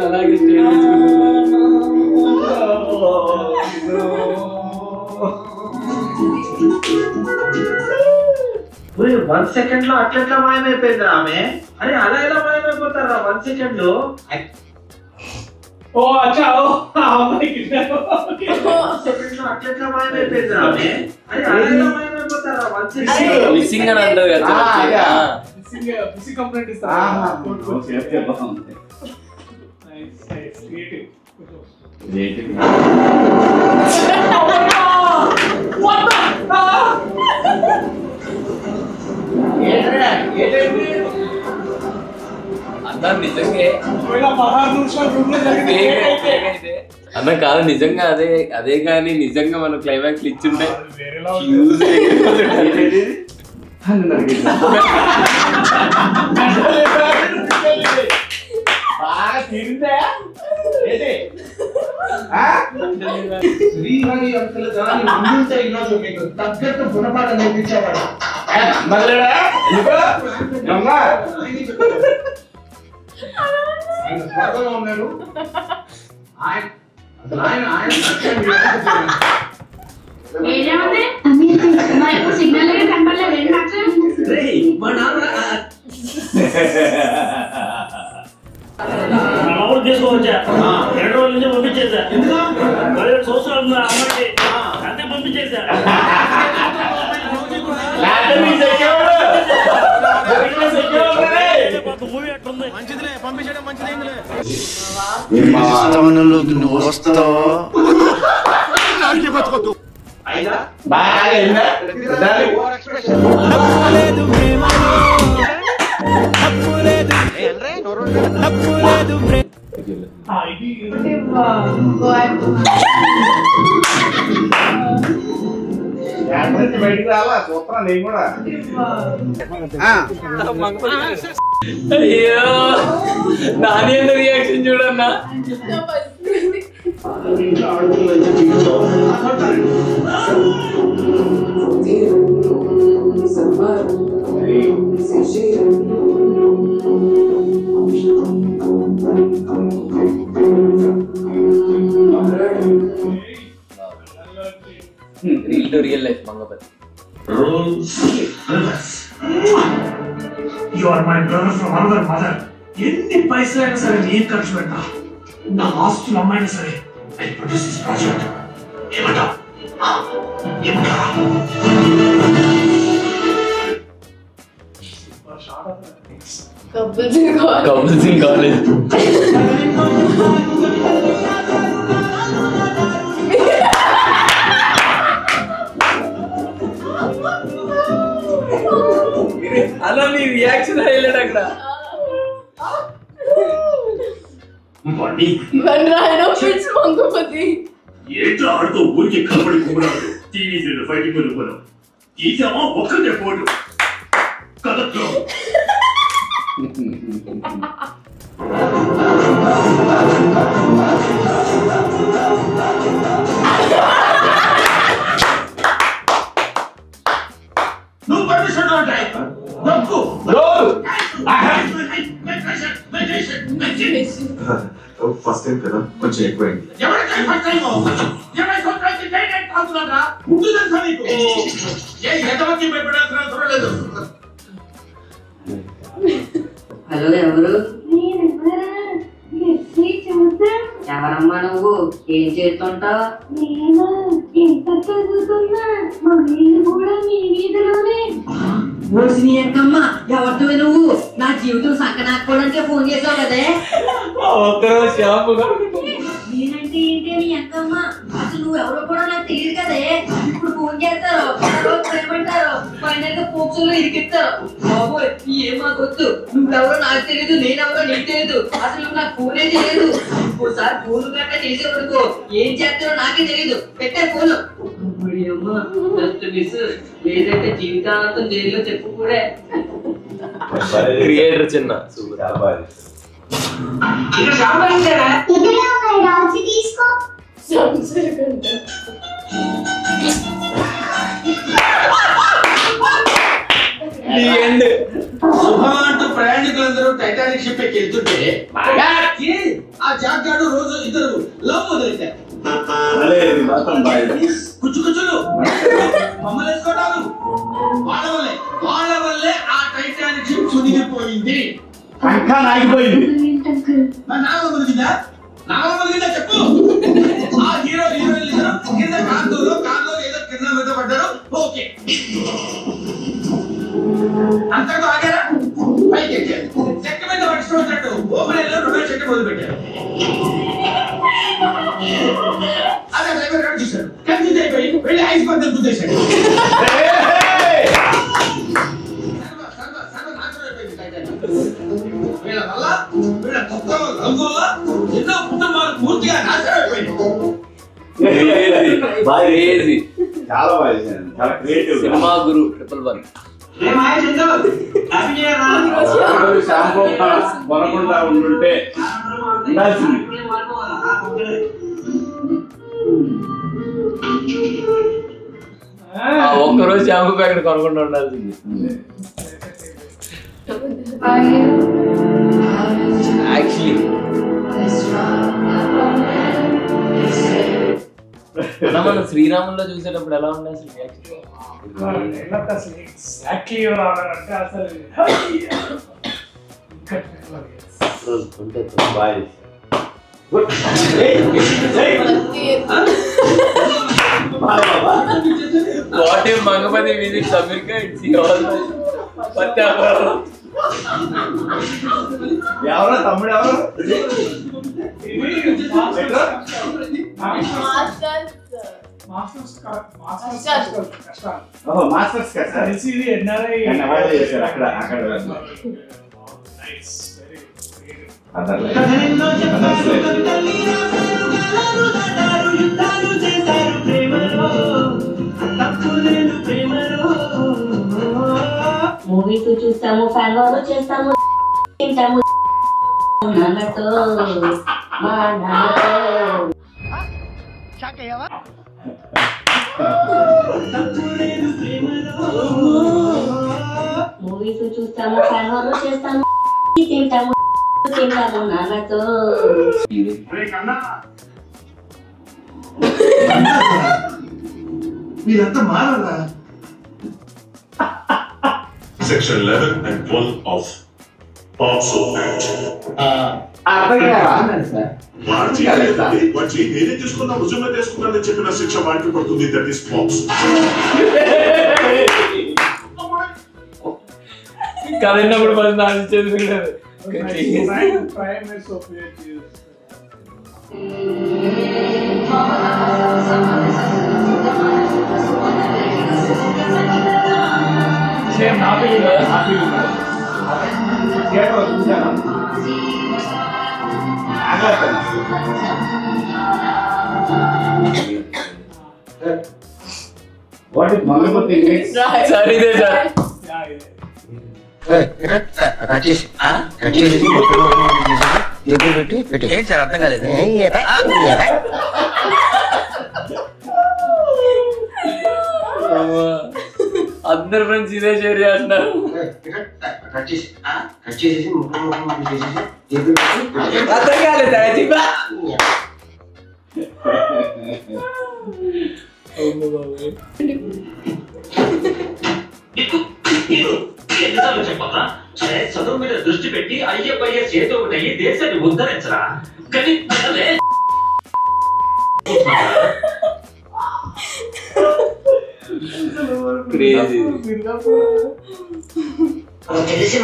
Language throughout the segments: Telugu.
అలాగే 1 సెకండ్ లో అట్లా మాయమైపోయింది ఆమె. అరే అలా ఎలా మాయమైపోతారా 1 సెకండ్ లో? ఓ అచ్చా ఓ అమ్మాయికి 1 సెకండ్ లో అట్లా మాయమైపోయింది ఆమె. అరే అలా ఎలా మాయమైపోతారా 1 సెకండ్ లో? మిస్సింగ్ అని అంటారు కదా. మిస్సింగ్ కంప్లైంట్ ఇస్తారా? ఓకే బాగుంది. Nice nice creative. What the? అన్న నిజంగా అన్న కాదు నిజంగా అదే కానీ నిజంగా మనం క్లైమాక్స్ ఇచ్చుంటే తగ్గట్టు గుణపాఠం నేర్పించేవాడు. ఉన్నాడు సిగ్నల్ కనపడలేదు. తీసుకోవచ్చా 2 రోజుల నుంచి పంపించేసా. 17 సంవత్సరాలు అమ్మాయికి అంతే పంపించేసా. మూవీ అట్లుంది. మంచిదిలే పంపించడం మంచిది. బయటికి రాలా చూస్తున్నా నేను కూడా. అయ్యో నాని ఎంత రియాక్షన్ చూడన్నా. Reel to real life Mangapathi. You are my brother from another mother. ఎన్ని పైసలైనా సరే నేను ఖర్చు పెట్టా. నా ఆస్తులు అమ్మాయినా సరే I produce this project. ఏమంటా కపుల్స్ ఇన్ కాలేజ్. అలా నీ రియాక్షన్ హైలైట్ అక్కడ. ఏంటో ఆడుతూ ఊరికి కనబడి కుమ్మరాడు. టీవీ ఫైటింగ్ వెళ్ళిపోయాం. తీసామా ఒక్కటే పోటు కథలో. నువ్వు పర్మిషన్ ఉంటాయి. ఫస్ట్ టైం కదా కొంచెం ఎక్కువైంది. హలో ఎవరు? ఎవరమ్మా నువ్వు? ఏం చేస్తుంటావు? నేను ఇంటర్ చదువుతున్నా. మా వీధి కూడా మీ వీధిలోనే. ఎంకమ్మా ఎవరితో నువ్వు? నా జీవితం సంకనాకపోవడానికే ఫోన్ చేసావు కదే. నేనంటే ఏంటి అని ఎంకమ్మా? అసలు నువ్వు ఎవరో కూడా నాకు తెలియదు కదే. ఇప్పుడు ఫోన్ చేస్తారు, ఏమంటారు, ఫైనల్ గా పోక్సోలో ఇరికిస్తారు. బాబోయ్ ఏం మాకొద్దు. నువ్వెవరో నాకు తెలియదు, నేనెవరో నీకు తెలియదు. అసలు నాకు ఫోనే తెలియదు. ఇంకోసారి ఫోన్ గట్రా చేసేవరకు ఏం చేస్తారో నాకే తెలియదు. పెట్టే ఫోను. అమ్మా జస్ట్ మిస్. లేదంటే జీవితాంతం జైల్లో చెప్పు కూడా. క్రియేటర్ చిన్న తీసుకో. టైటానిక్ షిప్ ఎక్కి వెళ్తుంటే ఆ జాక్ గాడు రోజు ఇద్దరు లవ్ మొదలెట్టారు. కుచ్చులు మమ్మల్ని వేసుకోవటాలు వాళ్ళ వల్లే ఆ టైటానిక్ షిప్ సునిగిపోయింది. ఇంకా నాగిపోయింది. నాగ మునిగిందా చెప్పు. ఆ హీరో హీరోయిన్ కింద కార్లో ఏదో కింద మీద పడ్డారు. ఓకే అంతకు ఆగారా? పైకి ఎక్కారు. చెక్క మీద పట్టుకున్నట్టు ఓపెన్ రొమాన్స్ చెట్టు మొదలు పెట్టారు. అదే డ్రైవర్ గారు చూశారు. కన్ఫ్యూజ్ అయిపోయి వెళ్ళి ఐస్ పద్ధతి గుద్దేశాడు. వీళ్ళ వల్ల వీళ్ళ కొత్త రంగుల ఎన్నో కుటుంబాలు పూర్తిగా నాశనం అయిపోయింది. చాలా బాగా చేశాను. చాలా క్రియేటివ్. సినిమా గురు 111. షాంపూ కొనకుండా ఉండుంటే ఉండాల్సింది. ఒక్కరోజు షాంపూ ప్యాకెట్ కొనకుండా ఉండాల్సింది. యాక్చువల్లీ మనం శ్రీరాముల్లో చూసేటప్పుడు ఎలా ఉండే అసలు ఎగ్జాక్ట్లీ అంటే అసలు what if Mangapathi visits America it's ఎవరో తమ్ముడు ఎవరు మాస్టర్స్ అక్కడ మూవీస్ చూస్తాము, ఫ్యాన్ వార్ చేస్తాము, తింటాము నాన్నతో మా నాన్నతో. మూవీస్ చూస్తాము, ఫ్యాన్ వార్ చేస్తాము, తింటాము నాన్నతో. మీరంతా మారాలా? Section 11 and 12 of POCSO Act. వాటి నేనే తీసుకున్నా రుజువుగా తీసుకున్నానని చెప్పిన శిక్ష వాటికి పడుతుంది. That is POCSO. కదిలినప్పుడు మనం ఆశించేది సేమ్ హ్యాపీ థియేటర్ చూసాను. వాట్ ఇస్ మంగపతి సార్ ఇదే సార్ అర్థం కాలేదు. అందరు ఫ్రెండ్స్ ఇదే షేర్ చేస్తున్నారు. అర్థం కాలేదు. ఎన్నిసార్లు చెప్పాలా? సరే చదువు మీద దృష్టి పెట్టి అయ్యప్పయ్య చేతో ఒకటి దేశాన్ని ఉద్ధరించరా. కానీ అసలే తెలిసి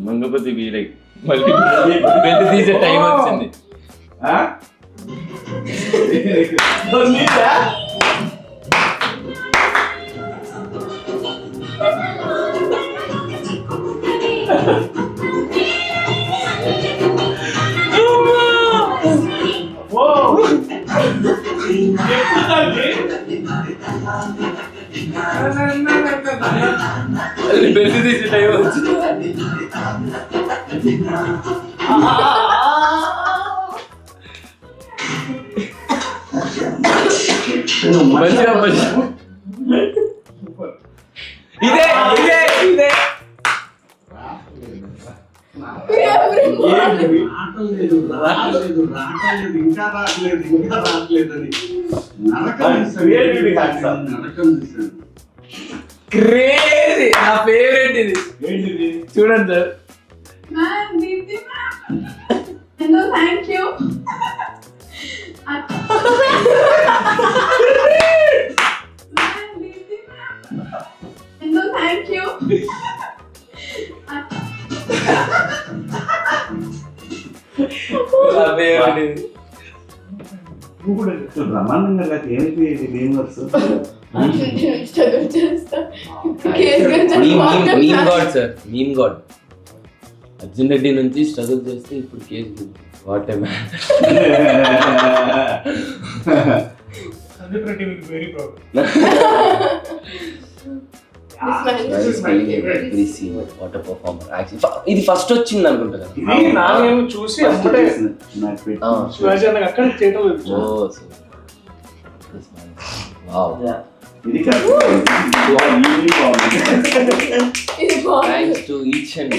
మంగపతి వీరై మళ్ళీ బెల్ట్ తీసే టైం వచ్చింది. బెల్ట్ తీసే టైం వచ్చింది. మంచిగా ఇదే ఇదే ఇదే రావట్లేదు ఇంకా రావట్లేదు అని నరకం చూసాను. క్రేజీ నా ఫేవరెట్ ఇది ఏంటిది? చూడండి sir. Ma'am Deepti ma'am hello thank you ma'am Deepti ma'am hello thank you నా ఫేవరెట్ ఇది. నువ్వు కూడా బ్రహ్మాండంగా లేకపోతే ఏంటి game works? Meme god sir, meme god. Arjun Reddy నుంచి స్ట్రగుల్ చేస్తే ఇప్పుడు case what a man. Sandeep Reddy will very proud. ఇది ఫస్ట్ వచ్చింది అనుకుంటా కదా. ఇది నానేమో చూసి అప్పుడే శివాజీ అన్నకు అక్కడ చేయటం లేదు. ఇది కాదు. Thanks to each and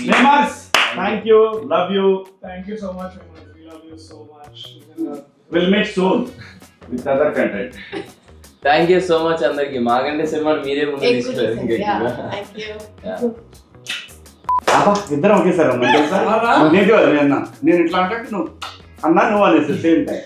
Members, thank you, love you. Thank you so much. We love you so much. We'll meet soon with other content. Thank you so much అందరికి. మాగండే సినిమాని మీరే ముందు తీసుకెళ్ళారు. ఇద్దరం ఒకేసారి అన్నా తెలుసా? నేను ఇట్లా అంటే నువ్వు అన్నా నువ్వు అనేసి సేమ్ టైం.